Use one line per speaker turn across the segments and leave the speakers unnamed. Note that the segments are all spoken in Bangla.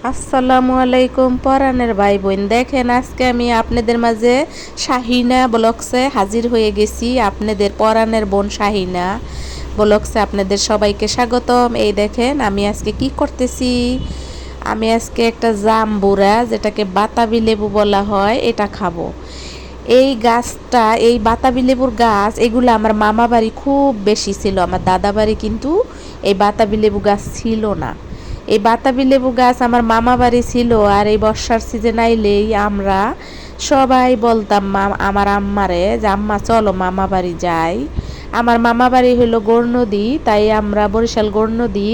আসসালামু আলাইকুম পরাণের ভাই বোন। দেখেন আজকে আমি আপনাদের মাঝে শাহিনা ব্লগসে হাজির হয়ে গেছি। আপনাদের পরাণের বোন শাহিনা ব্লগসে আপনাদের সবাইকে স্বাগতম। এই দেখেন আমি আজকে কি করতেছি। আমি আজকে একটা জাম্বুরা, যেটাকে বাতাবি লেবু বলা হয়, এটা খাবো। এই গাছটা, এই বাতাবি লেবুর গাছ, এগুলো আমার মামা বাড়ি খুব বেশি ছিল। আমার দাদা বাড়ি কিন্তু এই বাতাবি লেবু গাছ ছিল না। এই বাতাবি লেবু গাছ আমার মামা বাড়ি ছিল। আর এই বর্ষার সিজন আইলেই আমরা সবাই বলতাম আমার আম্মারে যে আম্মা চলো মামা বাড়ি যাই। আমার মামা বাড়ি হলো গৌরনদী, তাই আমরা বরিশাল গৌরনদী,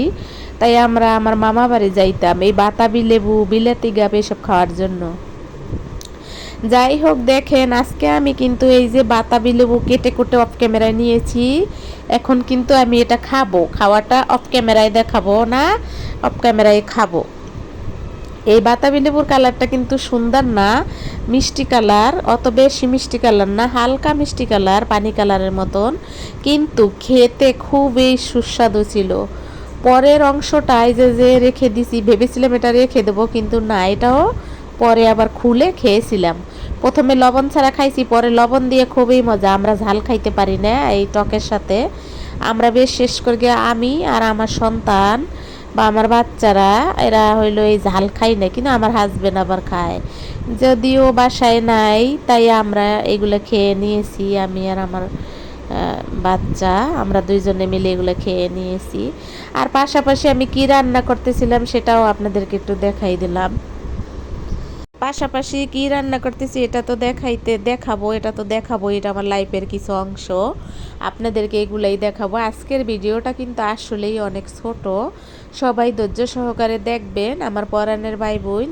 তাই আমরা আমার মামা বাড়ি যাইতাম এই বাতাবি লেবু বিলাতি গাব এসব খাওয়ার জন্য। যাই হোক, দেখেন আজকে আমি কিন্তু এই যে বাতাবি লেবু কেটে কুটে অফ ক্যামেরায় নিয়েছি। এখন কিন্তু আমি এটা খাবো। খাওয়াটা অফ ক্যামেরায় দেখাবো না, অফ ক্যামেরায় খাবো। এই বাতাবি লেবুর কালারটা কিন্তু সুন্দর না, মিষ্টি কালার, অত বেশি মিষ্টি কালার না, হালকা মিষ্টি কালার, পানি কালারের মতন, কিন্তু খেতে খুবই সুস্বাদু ছিল। পরের অংশটাই যে রেখে দিছি, ভেবেছিলাম এটা রেখে দেবো, কিন্তু না, এটাও পরে আবার খুলে খেয়েছিলাম। প্রথমে লবণ ছাড়া খাইছি, পরে লবণ দিয়ে খুবই মজা। আমরা ঝাল খাইতে পারি না এই টকের সাথে। আমরা বেশ শেষ করে গিয়ে আমি আর আমার সন্তান বা আমার বাচ্চারা, এরা হইলো এই ঝাল খাই না, কিন্তু আমার হাজবেন্ড আবার খায়। যদিও বাসায় নাই, তাই আমরা এগুলো খেয়ে নিয়েছি। আমি আর আমার বাচ্চা, আমরা দুইজনে মিলে এগুলো খেয়ে নিয়েছি। আর পাশাপাশি আমি কি রান্না করতেছিলাম সেটাও আপনাদেরকে একটু দেখাই দিলাম। পাশাপাশি কি রান্না করতেছি এটা তো দেখাবো, এটা তো দেখাবো, এটা আমার লাইফের কিছু অংশ, আপনাদেরকে এগুলাই দেখাবো। আজকের ভিডিওটা কিন্তু আসলেই অনেক ছোট, সবাই ধৈর্য সহকারে দেখবেন। আমার পরাণের ভাই বোন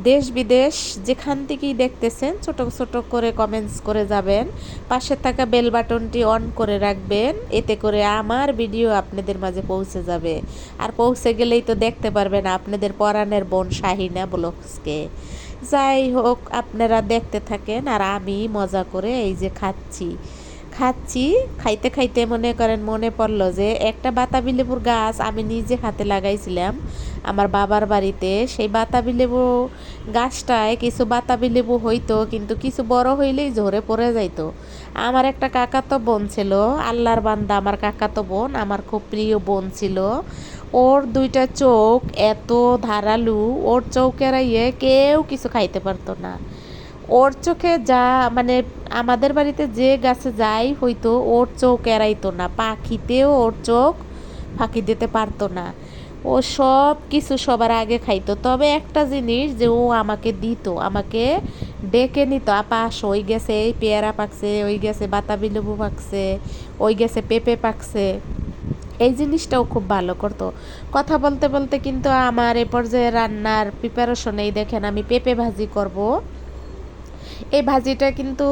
দেশ বিদেশ যেখান থেকেই দেখতেছেন, ছোট ছোট করে কমেন্টস করে যাবেন, পাশে থাকা বেল বাটনটি অন করে রাখবেন, এতে করে আমার ভিডিও আপনাদের মাঝে পৌঁছে যাবে। আর পৌঁছে গেলেই তো দেখতে পারবেন আপনাদের পরাণের বোন শাহিনা ব্লগসকে। যাই হোক, আপনারা দেখতে থাকেন আর আমি মজা করে এই যে খাচ্ছি। খাইতে খাইতে মনে করেন মনে পড়লো যে একটা বাতাবি লেবুর গাছ আমি নিজে হাতে লাগাইছিলাম আমার বাবার বাড়িতে। সেই বাতাবি লেবু গাছটায় কিছু বাতাবি লেবু হইতো, কিন্তু কিছু বড় হইলেই ঝরে পড়ে যাইতো। আমার একটা কাকাতো বোন ছিল, আল্লাহর বান্দা আমার কাকাতো বোন, আমার খুব প্রিয় বোন ছিল। ওর দুইটা চোখ এত ধারালু, ওর চোখের কেউ কিছু খাইতে পারতো না। ওর চোখে যা, মানে আমাদের বাড়িতে যে গাছে যাই হইতো, ওর চোখ এড়াইতো না, পাখিতেও ওর চোখ ফাঁকি দিতে পারতো না। ও সব কিছু সবার আগে খাইতো। তবে একটা জিনিস যে ও আমাকে দিত, আমাকে ডেকে নিত, আপা আসো, ওই গেছে এই পেয়ারা পাকছে, ওই গেছে বাতাবি লেবু পাকছে, ওই গেছে পেঁপে পাকছে। এই জিনিসটাও খুব ভালো করতো। কথা বলতে বলতে কিন্তু আমার এ পর্যায়ে রান্নার প্রিপারেশনেই দেখেন আমি পেঁপে ভাজি করব। এই ভাজিটা কিন্তু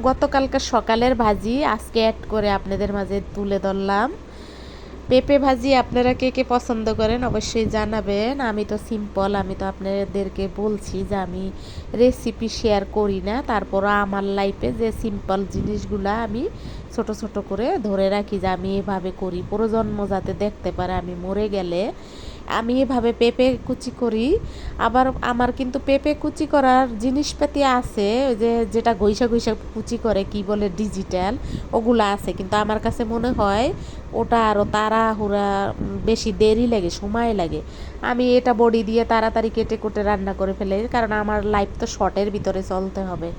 গতকালকার সকালের ভাজি, আজকে অ্যাড করে আপনাদের মাঝে তুলে ধরলাম। পেঁপে ভাজি আপনারা কে কে পছন্দ করেন অবশ্যই জানাবেন। আমি তো সিম্পল, আমি তো আপনাদেরকে বলছি যে আমি রেসিপি শেয়ার করি না, তারপরও আমার লাইফে যে সিম্পল জিনিসগুলো আমি ছোট ছোট করে ধরে রাখি, যে আমি এভাবে করি, প্রজন্ম যাতে দেখতে পারে আমি মরে গেলে আমি এভাবে পেঁপে কুচি করি। আবার আমার কিন্তু পেঁপে কুচি করার জিনিসপাতি আছে, ওই যে যেটা ঘইষা ঘইষা কুচি করে, কি বলে, ডিজিটাল, ওগুলো আছে। কিন্তু আমার কাছে মনে হয় ওটা আরও তাড়াহুড়া, বেশি দেরি লাগে, সময় লাগে। আমি এটা বডি দিয়ে তাড়াতাড়ি কেটে কুটে রান্না করে ফেলে, কারণ আমার লাইফ তো শর্টের ভিতরে চলতে হবে।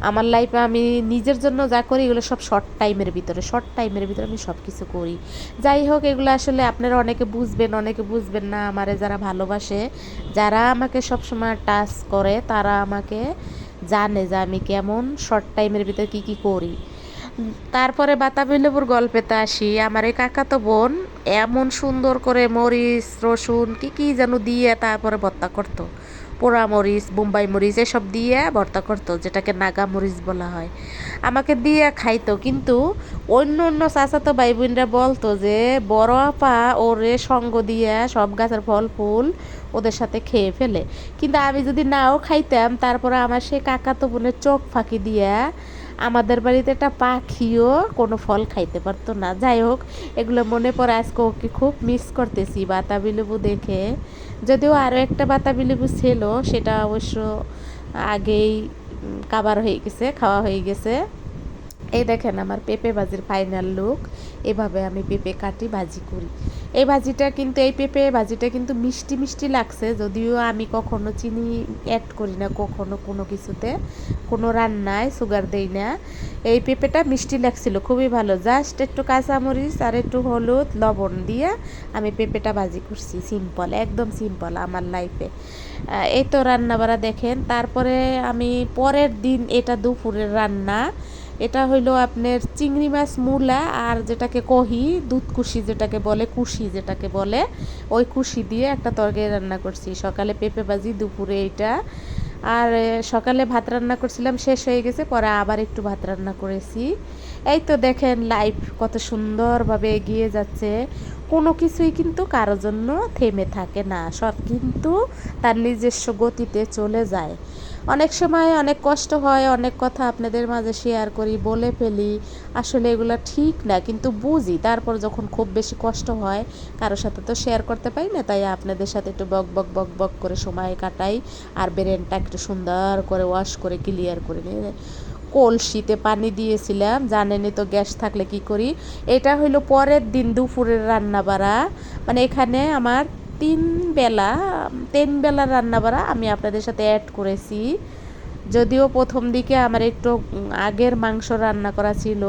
আমার লাইফে আমি নিজের জন্য যা করি এগুলো সব শর্ট টাইমের ভিতরে আমি সব কিছু করি। যাই হোক, এগুলো আসলে আপনারা অনেকে বুঝবেন, অনেকে বুঝবেন না। আমারে যারা ভালোবাসে, যারা আমাকে সবসময় টাচ করে, তারা আমাকে জানে যে আমি কেমন শর্ট টাইমের ভিতরে কী কী করি। তারপরে বাতাবি লেবুর গল্পেতে আসি। আমার এই কাকাতো বোন এমন সুন্দর করে মরিচ রসুন কী কী যেন দিয়ে তারপরে ভর্তা করতো, পোড়া মরিচ, বোম্বাই মরিচ এসব দিয়ে ভর্তা করতো, যেটাকে নাগা মরিচ বলা হয়। আমাকে দিয়ে খাইতো, কিন্তু অন্য অন্য চাচাতো ভাই বোনরা বলতো যে বড় আপা ওরে সঙ্গ দিয়ে সব গাছের ফল ফুল ওদের সাথে খেয়ে ফেলে। কিন্তু আমি যদি নাও খাইতাম, তারপরে আমার সেই কাকাতো বোনের চোখ ফাঁকি দিয়ে আমাদের বাড়িতে একটা পাখিও কোনো ফল খাইতে পারতো না। যাই হোক, এগুলো মনে পড়ে, আজকে ওকে খুব মিস করতেছি বাতাবি লেবু দেখে। যদিও আরও একটা বাতাবি লেবু ছিল, সেটা অবশ্য আগেই কাবার হয়ে গেছে, খাওয়া হয়ে গেছে। এই দেখেন আমার পেঁপে ভাজির ফাইনাল লুক। এভাবে আমি পেঁপে কাটি, ভাজি করি। এই পেঁপে ভাজিটা কিন্তু মিষ্টি মিষ্টি লাগছে, যদিও আমি কখনো চিনি অ্যাড করি না, কখনো কোনো কিছুতে, কোনো রান্নায় সুগার দেই না। এই পেঁপেটা মিষ্টি লাগছিল, খুবই ভালো। জাস্ট একটু কাঁচামরিচ আর একটু হলুদ লবণ দিয়ে আমি পেঁপেটা ভাজি করছি, সিম্পল, একদম সিম্পল আমার লাইফে। এই তো রান্না বাড়া দেখেন। তারপরে আমি পরের দিন, এটা দুপুরের রান্না, এটা হইলো আপনার চিংড়ি মাছ, মূলা আর যেটাকে কহি দুধকুশি যেটাকে বলে, কুশি যেটাকে বলে, ওই কুশি দিয়ে একটা তরকারি রান্না করছি। সকালে পেঁপে ভাজি, দুপুরে এইটা। আর সকালে ভাত রান্না করছিলাম, শেষ হয়ে গেছে, পরে আবার একটু ভাত রান্না করেছি। এই তো দেখেন লাইফ কত সুন্দরভাবে এগিয়ে যাচ্ছে। কোনো কিছুই কিন্তু কারোর জন্য থেমে থাকে না, সব কিন্তু তার নিজস্ব গতিতে চলে যায়। অনেক সময় অনেক কষ্ট হয়, অনেক কথা আপনাদের মাঝে শেয়ার করি, বলে ফেলি, আসলে এগুলো ঠিক না, কিন্তু বুঝি। তারপর যখন খুব বেশি কষ্ট হয়, কারোর সাথে তো শেয়ার করতে পারি না, তাই আপনাদের সাথে একটু বক বক বক বক করে সময় কাটাই, আর ব্রেনটা একটু সুন্দর করে ওয়াশ করে ক্লিয়ার করে নিয়ে। কলসিতে পানি দিয়েছিলাম, জানেনই তো গ্যাস থাকলে কি করি। এটা হইলো পরের দিন দুপুরের রান্না বাড়া, মানে এখানে আমার তিন বেলা রান্না বাড়া আমি আপনাদের সাথে অ্যাড করেছি। যদিও প্রথম দিকে আমার একটু আগের মাংস রান্না করা ছিল,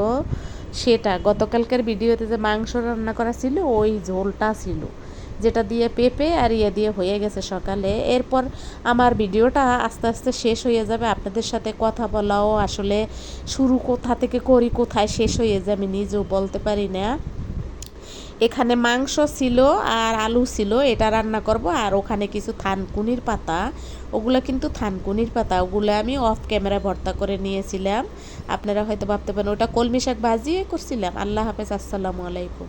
সেটা গতকালকের ভিডিওতে যে মাংস রান্না করা ছিল ওই ঝোলটা ছিল, যেটা দিয়ে পেঁপে আর দিয়ে হয়ে গেছে সকালে। এরপর আমার ভিডিওটা আস্তে আস্তে শেষ হয়ে যাবে, আপনাদের সাথে কথা বলাও আসলে শুরু কোথা থেকে করি, কোথায় শেষ হয়ে যায় আমি নিজেও বলতে পারি না। এখানে মাংস ছিল আর আলু ছিল, এটা রান্না করব। আর ওখানে কিছু থানকুনির পাতা, ওগুলো কিন্তু থানকুনির পাতা, ওগুলো আমি অফ ক্যামেরা ভর্তা করে নিয়েছিলাম। আপনারা হয়তো ভাবতে পারেন ওটা কলমি শাক ভাজিয়ে করছিলাম। আল্লাহ হাফেজ, আসসালামু আলাইকুম।